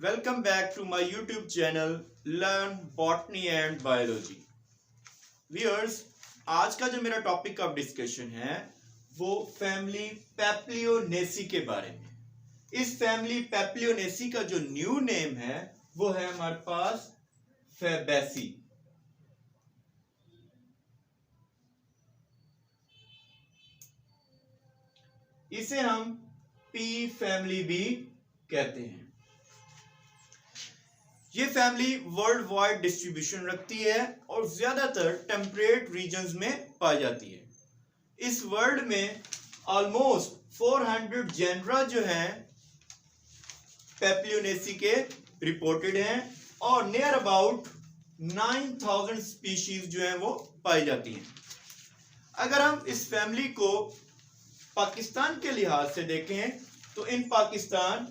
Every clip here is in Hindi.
Welcome back to my YouTube channel Learn Botany and Biology. Viewers, आज का जो मेरा टॉपिक ऑफ डिस्कशन है वो फैमिली पेप्लियोनेसी के बारे में। इस फैमिली पेप्लियोनेसी का जो न्यू नेम है वो है हमारे पास फैबेसी। इसे हम पी फैमिली भी कहते हैं। ये फैमिली वर्ल्ड वाइड डिस्ट्रीब्यूशन रखती है और ज्यादातर टेम्परेट रीजन्स में पाई जाती है। इस वर्ल्ड में ऑलमोस्ट 400 जेनरा जो हैं पेप्लियोनेसी के रिपोर्टेड हैं और नियर अबाउट 9000 स्पीशीज जो हैं वो पाई जाती हैं। अगर हम इस फैमिली को पाकिस्तान के लिहाज से देखें तो इन पाकिस्तान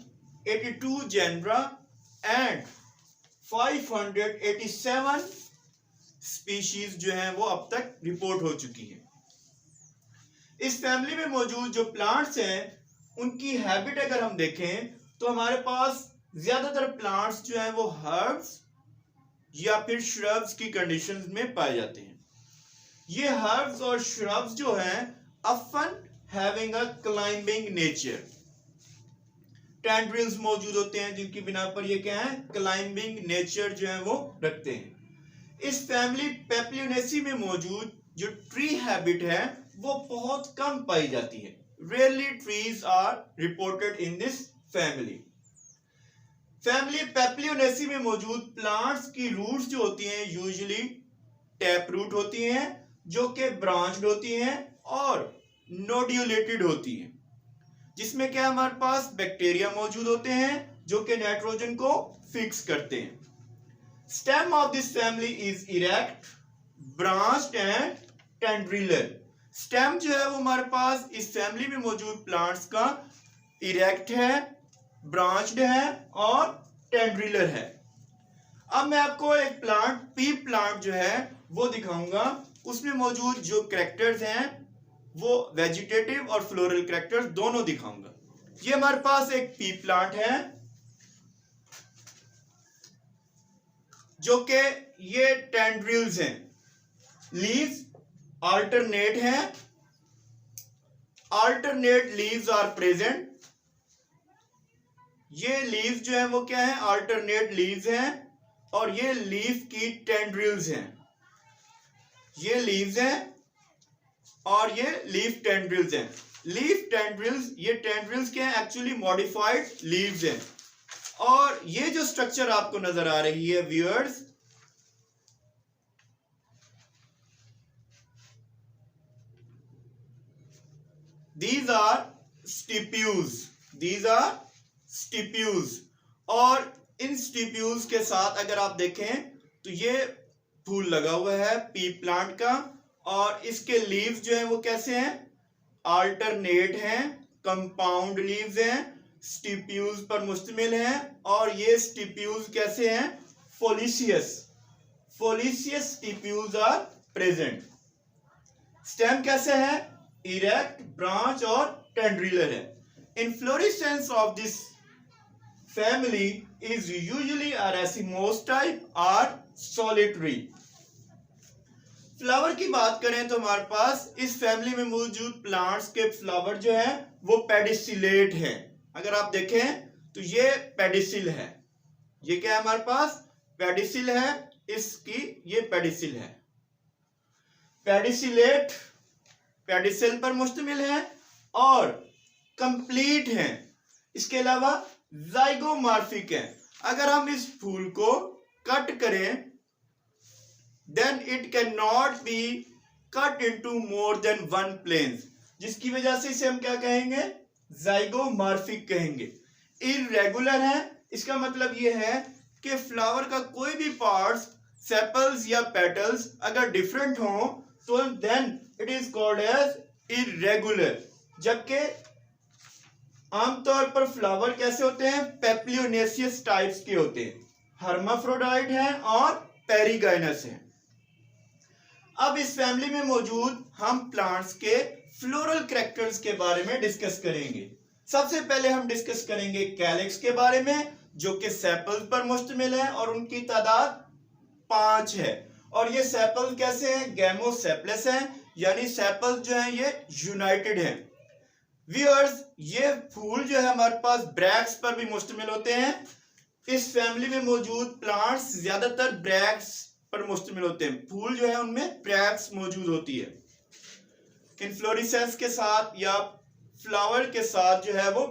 82 जेनरा एंड 587 स्पीशीज जो हैं वो अब तक रिपोर्ट हो चुकी हैं। इस फैमिली में मौजूद जो प्लांट्स हैं उनकी हैबिट अगर हम देखें तो हमारे पास ज्यादातर प्लांट्स जो हैं वो हर्ब्स या फिर श्रब्स की कंडीशंस में पाए जाते हैं। ये हर्ब्स और श्रब्स जो हैं often having a climbing nature, tendrils मौजूद होते हैं जिनकी बिना पर ये क्या है, क्लाइंबिंग नेचर जो है वो रखते हैं। इस फैमिली पेप्लियोनेसी में मौजूद जो ट्री हैबिट है वो बहुत कम पाई जाती है। Rarely trees are reported in this family. Family Papilionaceae में मौजूद प्लांट्स की रूट्स जो होती हैं यूजुअली टैप रूट होती हैं जो कि ब्रांच्ड होती हैं और नोड्यूलेटेड होती हैं, जिसमें क्या हमारे पास बैक्टीरिया मौजूद होते हैं जो कि नाइट्रोजन को फिक्स करते हैं। Stem of this family is erect, branched and टेंड्रिलर। Stem जो है वो हमारे पास इस फैमिली में मौजूद प्लांट्स का इरेक्ट है, ब्रांच्ड है और टेंड्रिलर है। अब मैं आपको एक प्लांट पी प्लांट जो है वो दिखाऊंगा। उसमें मौजूद जो कैरेक्टर्स हैं वो वेजिटेटिव और फ्लोरल कैरेक्टर्स दोनों दिखाऊंगा। ये हमारे पास एक पी प्लांट है जो कि ये टेंड्रिल्स हैं, लीव्स अल्टरनेट हैं, अल्टरनेट लीव्स आर प्रेजेंट। ये लीव्स जो है वो क्या है, अल्टरनेट लीव्स हैं और ये लीफ की टेंड्रिल्स हैं। ये लीव्स हैं और ये लीफ टेंड्रिल्स हैं। लीफ टेंड्रिल्स, ये टेंड्रिल्स क्या है, एक्चुअली मॉडिफाइड लीव्स हैं। और ये जो स्ट्रक्चर आपको नजर आ रही है viewers, these are stipules, these are stipules. और इन स्टिप्यूज के साथ अगर आप देखें तो ये फूल लगा हुआ है पी प्लांट का और इसके लीव्स जो हैं वो कैसे हैं, अल्टरनेट हैं, कंपाउंड लीव्स हैं, स्टिप्यूज पर मुश्तमिल हैं और ये स्टिप्यूज कैसे हैं, फोलिशियस, फोलिशियस स्टिप्यूज आर प्रेजेंट। स्टेम कैसे है, इरेक्ट, ब्रांच और टेंड्रिलर है। Inflorescence of this family is usually a racemose type or solitary। Flower की बात करें तो हमारे पास इस फैमिली में मौजूद प्लांट्स के फ्लावर जो है वो पेडिसिलेट हैं। अगर आप देखें तो ये पेडिसिल है, ये क्या है हमारे पास, पेडिसिल है, इसकी ये पेडिसिल है। पेडिसिलेट पेडिसिल पर मुश्तमिल है और कंप्लीट है। इसके अलावा जाइगोमॉर्फिक है। अगर हम इस फूल को कट करें then it cannot be cut into more than one planes, जिसकी वजह से इसे हम क्या कहेंगे, जाइगोमॉर्फिक कहेंगे। इरेगुलर है, इसका मतलब ये है कि फ्लावर का कोई भी पार्ट्स, सेपल्स या पेटल्स अगर डिफरेंट हो तो then it is called as irregular। जबकि आमतौर पर फ्लावर कैसे होते हैं, पेप्लियोनेसियस टाइप्स के होते हैं, हर्माफ्रोडाइट हैं और पेरिगाइनस हैं। अब इस फैमिली में मौजूद हम प्लांट्स के फ्लोरल कैरेक्टर्स के बारे में डिस्कस करेंगे। सबसे पहले हम डिस्कस करेंगे कैलिक्स के बारे में। जो कि सेपल्स पर मुश्तमिल है और उनकी तादाद 5 है। और ये सेपल कैसे हैं? गैमोसेपलस हैं, यानी सेपल्स जो हैं ये यूनाइटेड हैं। व्यूअर्स, ये फूल जो है हमारे पास ब्रैक्स पर भी मुश्तमिल होते हैं। इस फैमिली में मौजूद प्लांट्स ज्यादातर ब्रैक्स पर मुश्तमिल होते हैं। फूल जो है उनमें ब्रैक्स मौजूद होती है। इन्फ्लोरेसेंस के साथ या फ्लावर के साथ जो है वो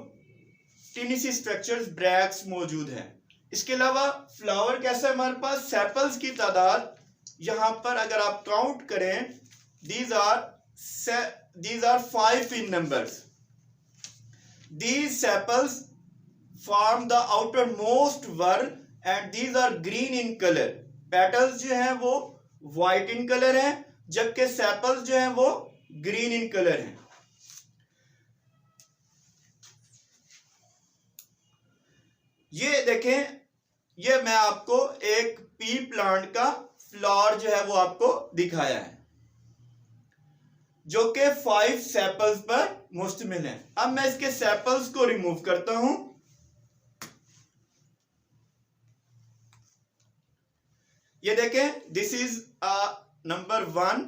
टिनिसी स्ट्रक्चर्स ब्रैक्स मौजूद हैं। इसके अलावा फ्लावर कैसा है हमारे पास? सेपल्स की तादाद यहां पर अगर आप काउंट करें, these are 5 in numbers. These sepals form the outermost whorl and these are green in color. Petals जो हैं वो white in color हैं, जबकि sepals जो हैं वो green in color हैं। ये देखें, ये मैं आपको एक पी प्लांट का फ्लावर जो है वो आपको दिखाया है, जो कि 5 सेपल्स पर मुश्तमिल है। अब मैं इसके सेपल्स को रिमूव करता हूं। ये देखें, this is number 1,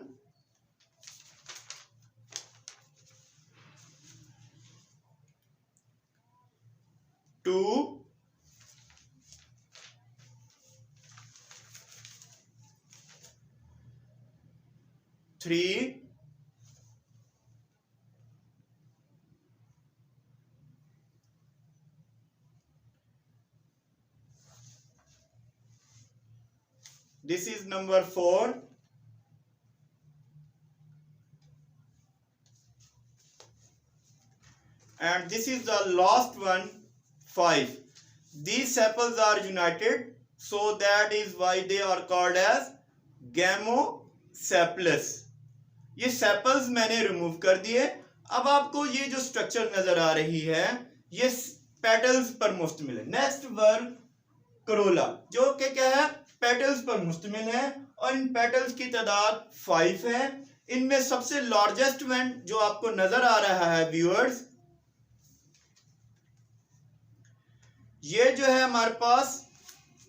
2, 3, 4, and this is the last one, 5. These sepals are united, so that is why they are called as gamosepalous. ये सेपल्स मैंने रिमूव कर दिए। अब आपको ये जो स्ट्रक्चर नजर आ रही है ये पेटल्स पर मुश्तमिल है। नेक्स्ट वर्ब करोला, जो कि क्या है? पेटल्स पर मुश्तमिल है और इन पेटल्स की तादाद 5 है। इनमें सबसे लार्जेस्ट वन जो आपको नजर आ रहा है व्यूअर्स, ये जो है हमारे पास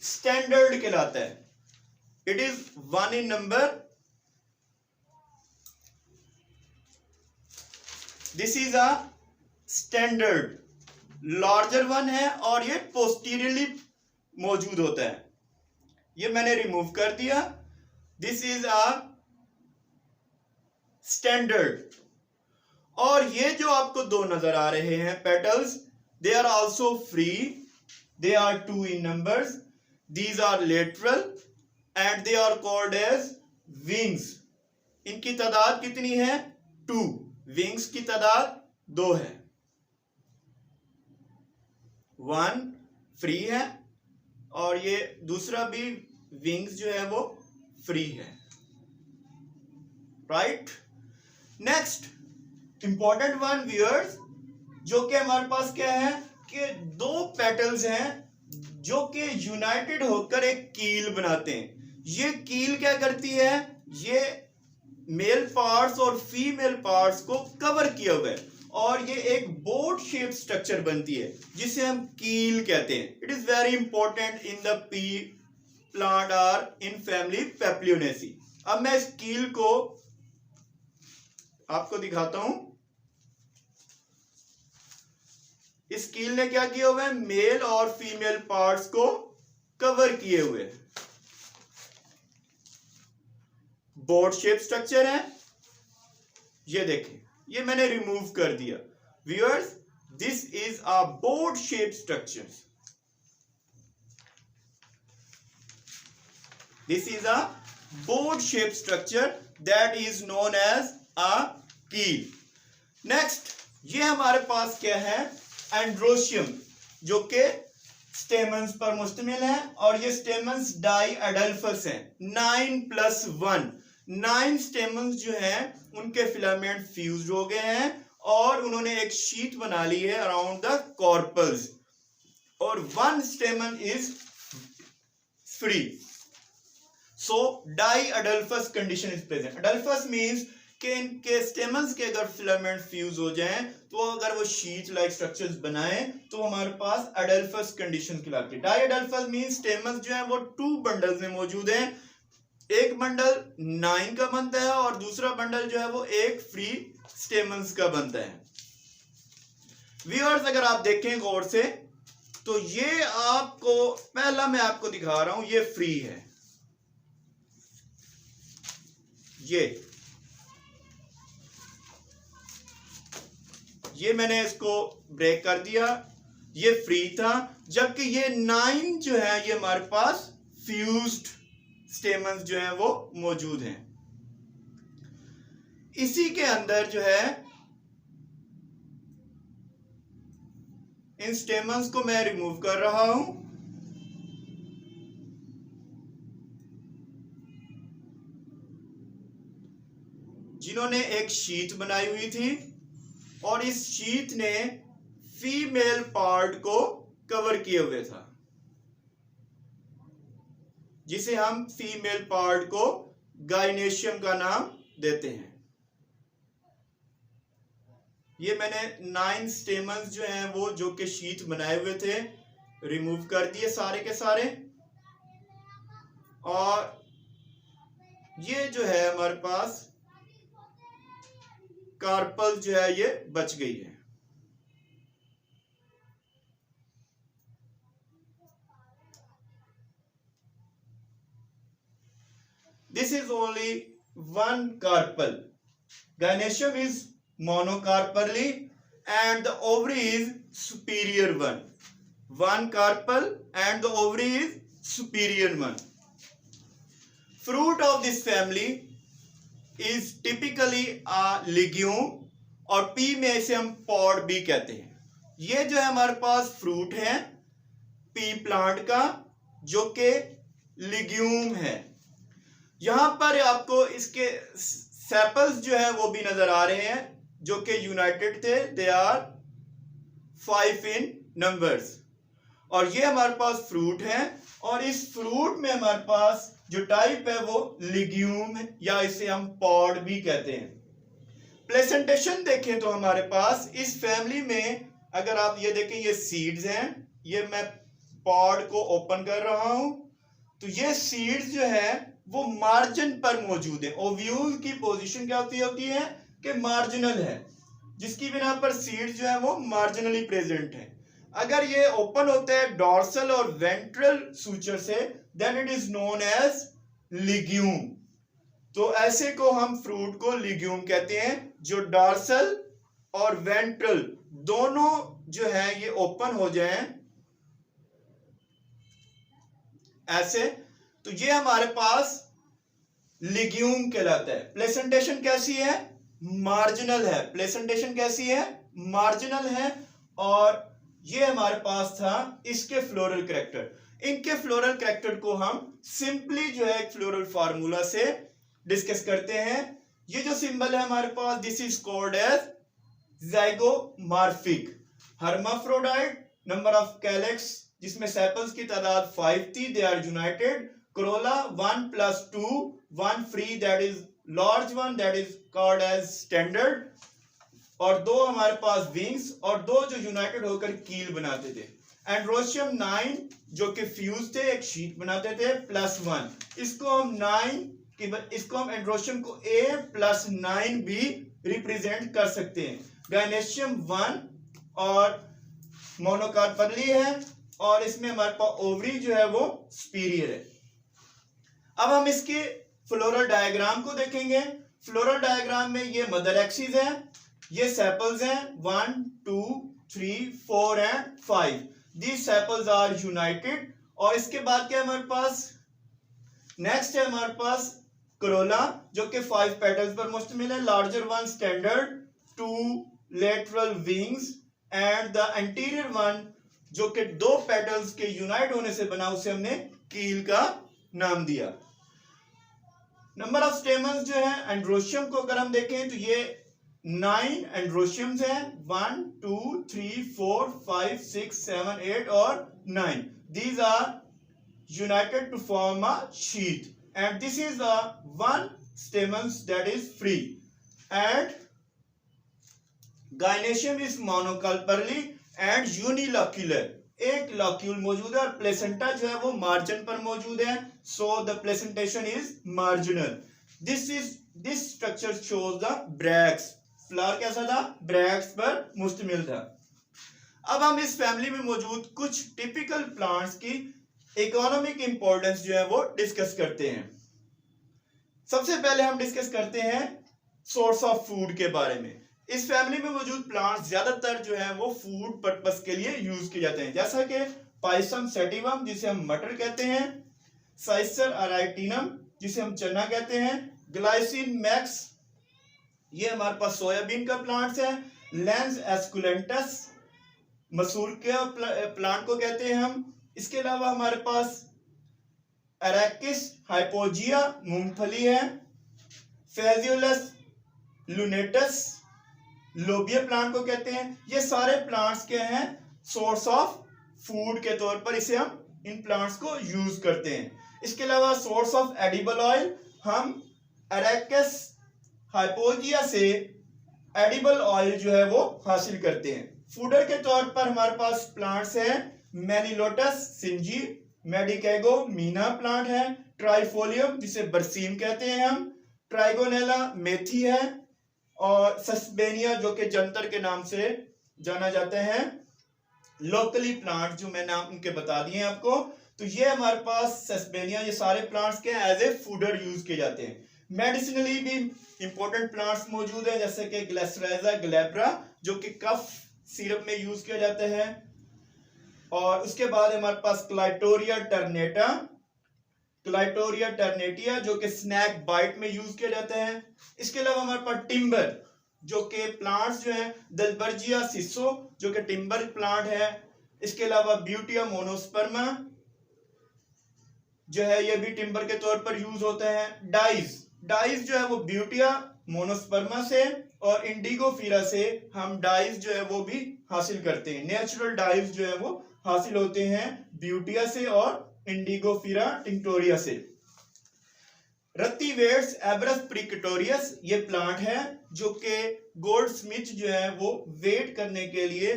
स्टैंडर्ड कहलाता है। It is 1 in number. This is a standard, larger one है और ये पोस्टीरियरली मौजूद होता है। ये मैंने रिमूव कर दिया। This is a standard. और ये जो आपको 2 नजर आ रहे हैं petals, they are also free, they are 2 in numbers. These are lateral and they are called as wings. इनकी तादाद कितनी है? 2. विंग्स की तादाद 2 है। 1 फ्री है और ये दूसरा भी विंग्स जो है वो फ्री है। Right, next important one viewers, जो कि हमारे पास क्या है कि 2 पेटल्स हैं जो कि यूनाइटेड होकर एक कील बनाते हैं। ये कील क्या करती है? ये मेल पार्ट्स और फीमेल पार्ट्स को कवर किया हुआ है और ये एक बोट शेप स्ट्रक्चर बनती है जिसे हम कील कहते हैं। It is very important in the pea plant are in family Papilionaceae. अब मैं इस कील को आपको दिखाता हूं। इस कील ने क्या किया हुआ है? मेल और फीमेल पार्ट्स को कवर किए हुए हैं। बोट शेप स्ट्रक्चर है। ये देखें, ये मैंने रिमूव कर दिया। Viewers, this is a boat shape structure. This is a boat shape structure that is known as a keel. Next, ये हमारे पास क्या है? एंड्रोशियम, जो कि स्टेमन्स पर मुश्तमिल है और ये स्टेमन्स डाई अडल्फस हैं। 9+1, 9 स्टेमन्स जो हैं उनके फिलामेंट फ्यूज हो गए हैं और उन्होंने एक शीट बना ली है अराउंड द कॉर्पल्स और 1 स्टेमन is free. So diadelphous condition is present. Adelphous means कि इनके स्टेमन्स के अगर फिलामेंट फ्यूज हो जाएं तो अगर वो शीट लाइक स्ट्रक्चर्स बनाएं तो हमारे पास अडेल्फस कंडीशन कहलाती है। डायअडेल्फस मीन स्टेमन्स जो है वो 2 बंडल्स में मौजूद हैं। एक बंडल 9 का बनता है और दूसरा बंडल जो है वो एक फ्री स्टेमन्स का बनता है। व्यूअर्स, अगर आप देखें गौर से तो ये आपको पहला मैं आपको दिखा रहा हूं, ये फ्री है, ये मैंने इसको ब्रेक कर दिया, ये फ्री था, जबकि ये 9 जो है ये हमारे पास फ्यूज्ड स्टेमन्स जो है वो मौजूद हैं। इसी के अंदर जो है इन स्टेमन्स को मैं रिमूव कर रहा हूं। जिन्होंने एक शीट बनाई हुई थी और इस शीट ने फीमेल पार्ट को कवर किए हुए था, जिसे हम फीमेल पार्ट को गाइनेशियम का नाम देते हैं। ये मैंने 9 स्टेमन्स जो हैं वो जो कि शीट बनाए हुए थे रिमूव कर दिए सारे के सारे, और ये जो है हमारे पास कार्पल जो है ये बच गई है। This is only one carpel. Gynoecium is monocarpally and the ovary is superior one. One carpel and the ovary is superior one. Fruit of this family is typically a legume और पी में इसे हम पॉड भी कहते हैं। ये जो है हमारे पास फ्रूट है पी प्लांट का जो कि लिग्यूम है। यहां पर आपको इसके सेपल्स जो है वो भी नजर आ रहे हैं जो कि यूनाइटेड थे, दे आर 5 इन नंबर्स, और ये हमारे पास फ्रूट है और इस फ्रूट में हमारे पास जो टाइप है वो लिग्यूम है या इसे हम पॉड भी कहते हैं। प्लेसेंटेशन देखें तो हमारे पास इस फैमिली में अगर आप ये देखें ये सीड्स हैं, ये मैं पॉड को ओपन कर रहा हूं तो ये सीड्स जो है वो मार्जिन पर मौजूद है। ओव्यूल की पोजीशन क्या होती है कि मार्जिनल है, जिसकी बिना पर सीड्स जो है वो मार्जिनली प्रेजेंट है। अगर ये ओपन होता है डॉर्सल और वेंट्रल सूचर से then it is known as legume. तो ऐसे को हम फ्रूट को लिग्यूम कहते हैं जो डॉर्सल और वेंट्रल दोनों जो है ये ओपन हो जाएं ऐसे, तो ये हमारे पास लिग्यूम कहलाता है। प्लेसेंटेशन कैसी है? मार्जिनल है। प्लेसेंटेशन कैसी है? मार्जिनल है। और ये हमारे पास था इसके फ्लोरल कैरेक्टर। इनके फ्लोरल कैरेक्टर को हम सिंपली जो है एक फ्लोरल फार्मूला से डिस्कस करते हैं। ये जो सिंबल है हमारे पास this is called as zygomorphic. Hermaphrodite, number of calyx जिसमें सेपल्स की तादाद 5 थी, they are united. Corolla 1 + 2, 1 free that is large one that is called as standard, और 2 हमारे पास विंग्स और 2 जो यूनाइटेड होकर कील बनाते थे। एंड्रोशियम 9 जो कि फ्यूज थे एक शीट बनाते थे +1, इसको हम एंड्रोशियम को A+9 भी रिप्रेजेंट कर सकते हैं। गाइनेशियम 1 और मोनोकार्पली है और इसमें हमारे पास ओवरी जो है वो सुपीरियर है। अब हम इसके फ्लोरल डायग्राम को देखेंगे। फ्लोरल डायग्राम में ये मदर एक्सिस है, ये सेपल्स हैं 1 2 3 4 and 5। These sepals are united. और इसके बाद क्या है हमारे पास? नेक्स्ट है हमारे पास कोरोला जो कि 5 पेटल्स पर मुश्तमिल है। Larger one standard, 2 lateral wings and the anterior one जो कि 2 पेटल्स के यूनाइट होने से बना, उसे हमने कील का नाम दिया। नंबर ऑफ स्टेमन्स जो है एंड्रोशियम को अगर हम देखें तो ये 9 एंड्रोशियम्स हैं, 1 2 3 4 5 6 7 8 और 9। These are united to form a sheath and this is a one stamens that is free. And gynoecium is monocarpellary and unilocular, एक लॉक्यूल मौजूद है और प्लेसेंटा जो है वो मार्जिन पर मौजूद है, so the placentation is marginal. This structure shows the Bragg's, flower कैसा था, ब्रैक्स पर मुश्तमिल था। अब हम इस फैमिली में मौजूद कुछ टिपिकल प्लांट्स की इकोनॉमिक इंपॉर्टेंस जो है वो डिस्कस करते हैं। सबसे पहले हम डिस्कस करते हैं सोर्स ऑफ फूड के बारे में। इस फैमिली में मौजूद प्लांट्स ज्यादातर जो है वो फूड पर्पस के लिए यूज किए जाते हैं, जैसा कि पाइसम सेटिवम जिसे हम मटर कहते हैं, साइसर अराइटिनम जिसे हम चना कहते हैं, ग्लाइसिन मैक्स ये हमारे पास सोयाबीन का प्लांट्स है, लेंस एस्कुलेंटस मसूर के प्लांट को कहते हैं हम। इसके अलावा हमारे पास अरेकिस हाइपोजिया मूंगफली है, फेजियोलस लुनेटस लोबिया प्लांट को कहते हैं। ये सारे प्लांट्स के हैं सोर्स ऑफ फूड के तौर पर, इसे हम इन प्लांट्स को यूज करते हैं। इसके अलावा सोर्स ऑफ एडिबल ऑयल, हम अरेकिस हाइपोजिया से एडिबल ऑयल जो है वो हासिल करते हैं। फूडर के तौर पर हमारे पास प्लांट्स हैं मैनिलोटस सिंजी, मेडिकेगो मीना प्लांट है, ट्राइफोलियम जिसे बरसीम कहते हैं हम, ट्राइगोनेला मेथी है, और सस्पेनिया जो कि जंतर के नाम से जाना जाते हैं। लोकली प्लांट जो मैं नाम उनके बता दिए आपको, तो ये हमारे पास सस्पेनिया, ये सारे प्लांट्स के एज ए फूडर यूज किए जाते हैं। मेडिसिनली भी इंपॉर्टेंट प्लांट्स मौजूद है, जैसे कि ग्लेसराइजा ग्लैब्रा जो कि कफ सिरप में यूज किया जाता है, और उसके बाद हमारे पास क्लाइटोरिया टर्नेटिया जो कि स्नैक बाइट में यूज किया जाता है। इसके अलावा हमारे पास टिम्बर जो कि प्लांट्स जो है दलबर्जिया सिसो जो कि टिम्बर प्लांट है। इसके अलावा ब्यूटिया मोनोस्पर्मा जो है ये भी टिम्बर के तौर पर यूज होता है। डाइज जो है वो ब्यूटिया मोनोस्पर्मा से और इंडिगोफिरा से हम डाइज जो है वो भी हासिल करते हैं। नेचुरल डाइज जो है वो हासिल होते हैं ब्यूटिया से और इंडिगोफिरा टिंक्टोरिया से। रत्तीवेट्स एब्रस प्रिकटोरियस ये प्लांट है जो कि गोल्ड स्मिथ जो है वो वेट करने के लिए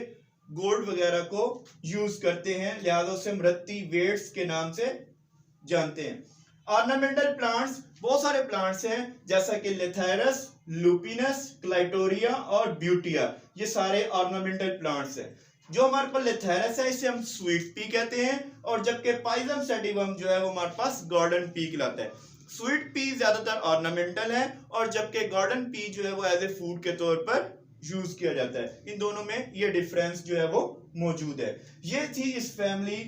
गोल्ड वगैरह को यूज करते हैं, लिहाजा से हम रत्तीवेट्स के नाम से जानते हैं। ऑर्नामेंटल प्लांट्स बहुत सारे प्लांट्स हैं, जैसा कि लेथेरस, लुपिनस, क्लाइटोरिया और ब्यूटिया, ये सारे ऑर्नामेंटल प्लांट्स हैं। जो हमारे पास लेथेरस है इसे हम स्वीट पी कहते हैं, और जबकि पाइजम सेटिवम जो है वो हमारे पास गार्डन पी कहलाता है। स्वीट पी ज्यादातर ऑर्नामेंटल है, और जबकि गार्डन पी जो है वो एज ए फूड के तौर पर यूज किया जाता है। इन दोनों में ये डिफरेंस जो है वो मौजूद है। ये थी इस फैमिली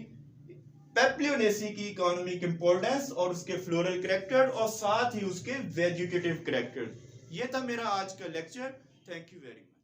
पेप्लियोनेसी की इकोनॉमिक इंपॉर्टेंस और उसके फ्लोरल कैरेक्टर और साथ ही उसके वेजिटेटिव कैरेक्टर। ये था मेरा आज का lecture. Thank you very much.